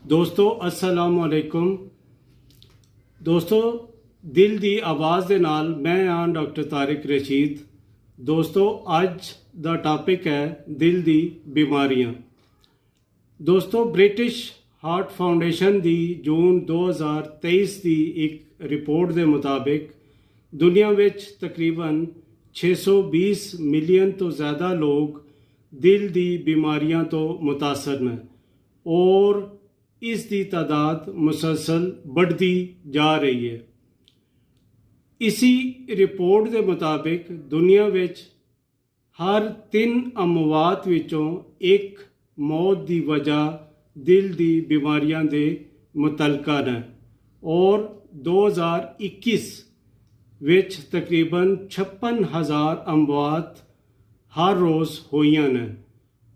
दोस्तों अस्सलाम वालेकुम। दोस्तों दिल दी आवाज़ दे नाल मैं हाँ डॉक्टर तारिक रशीद। दोस्तों अज दा टॉपिक है दिल दी बीमारियां। दोस्तों ब्रिटिश हार्ट फाउंडेशन दी जून 2023 दी एक रिपोर्ट के मुताबिक दुनिया विच तकरीबन 620 मिलियन तो ज़्यादा लोग दिल दी बीमारियां तो मुतासर हैं और इस दी तादाद मुसलसल बढ़ती जा रही है। इसी रिपोर्ट के मुताबिक दुनिया विच हर 3 अमवात विचों एक मौत की वजह दिल की बीमारियां दे मुतलका है और 2021 विच तकरीबन 56,000 अमवात हर रोज़ होईयां ने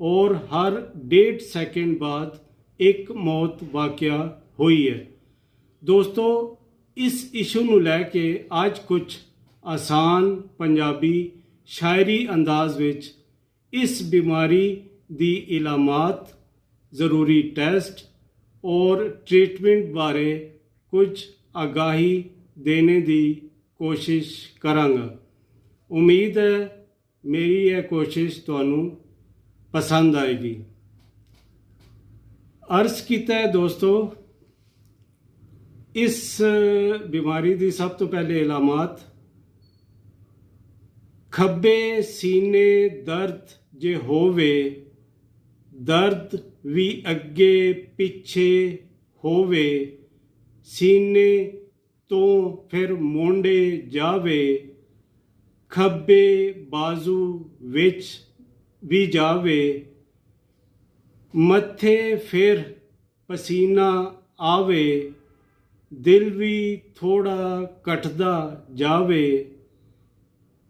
और हर 1.5 सेकंड बाद एक मौत वाक़या हुई है। दोस्तों इस इशू नूं लैके आज कुछ आसान पंजाबी शायरी अंदाज विच इस बीमारी दी इलामात, ज़रूरी टेस्ट और ट्रीटमेंट बारे कुछ आगाही देने की कोशिश करांगा। उम्मीद है मेरी यह कोशिश तुहानूं पसंद आएगी। अर्ज़ कीता है दोस्तों, इस बीमारी की सब तो पहले इलामात खब्बे सीने दर्द जे होवे, दर्द भी अगे पिछे होवे, सीने तो फिर मोंडे जावे, खब्बे बाजू विच भी जावे, मत्थे फिर पसीना आवे, दिल भी थोड़ा कटदा जावे,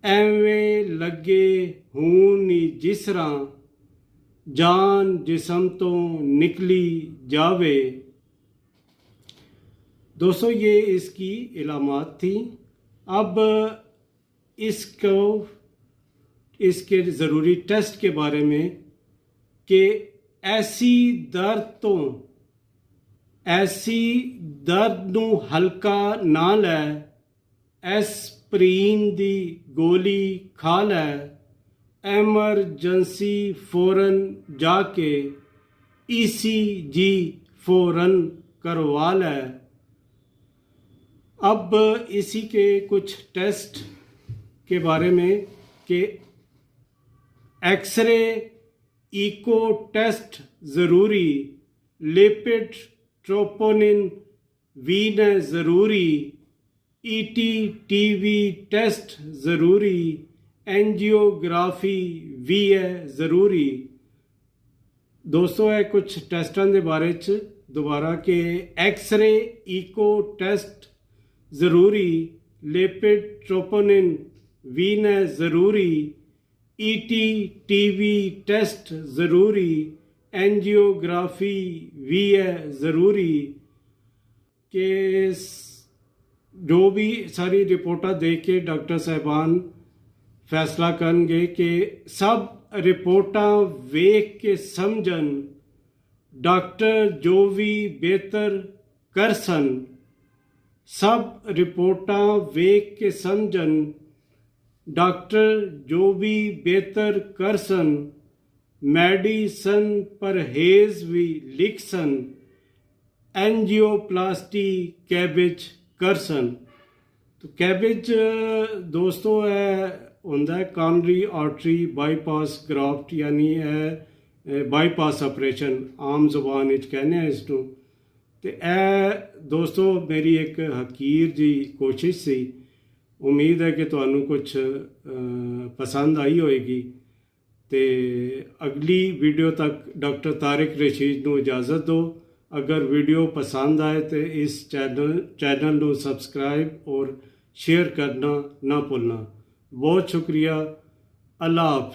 एवें लगे हूनी जिसरा जान जिसम तो निकली जावे। दोस्तों ये इसकी इलामात थी। अब इसके ज़रूरी टेस्ट के बारे में कि ऐसी दर्द नूं हल्का ना लै, एस्प्रीन दी गोली खा लै, एमरजेंसी फौरन जाके ECG फौरन करवा लै। अब इसी के कुछ टेस्ट के बारे में कि एक्सरे इको टेस्ट ज़रूरी, लिपिड ट्रोपोनिन वीन ज़रूरी, ETTV टेस्ट ज़रूरी, एंजियोग्राफी भी है ज़रूरी। दोस्तों है कुछ टेस्टां दे बारे च दोबारा कि एक्सरे इको टेस्ट ज़रूरी, लिपिड ट्रोपोनिन वीन ज़रूरी, ETTV टेस्ट ज़रूरी, एंजियोग्राफी भी है ज़रूरी। कि जो भी सारी रिपोर्टा देख के डॉक्टर साहबान फैसला करनगे कि सब रिपोर्टा वेख के समझन, डॉक्टर जो भी बेहतर कर सन, सब रिपोर्टा वेख के समझन, डॉक्टर जो भी बेहतर कर सन, मेडिसन परहेज भी लिख सन, एंजियोप्लास्टी कैबिज कर सन। तो कैबिज दोस्तों है होंदा है कॉर्नरी आर्टरी बाईपास ग्राफ्ट, यानी है बाईपास ऑपरेशन आम जुबान विच कहने हैं इसनूं। तो ए दोस्तों मेरी एक हकीर जी कोशिश सी। उम्मीद है कि तुहानूं कुछ पसंद आई होएगी। तो अगली वीडियो तक डॉक्टर तारिक रशीद नूं इजाज़त दो। अगर वीडियो पसंद आए तो इस चैनल नूं सबसक्राइब और शेयर करना ना भुलना। बहुत शुक्रिया। अल्लाह हाफ़िज़।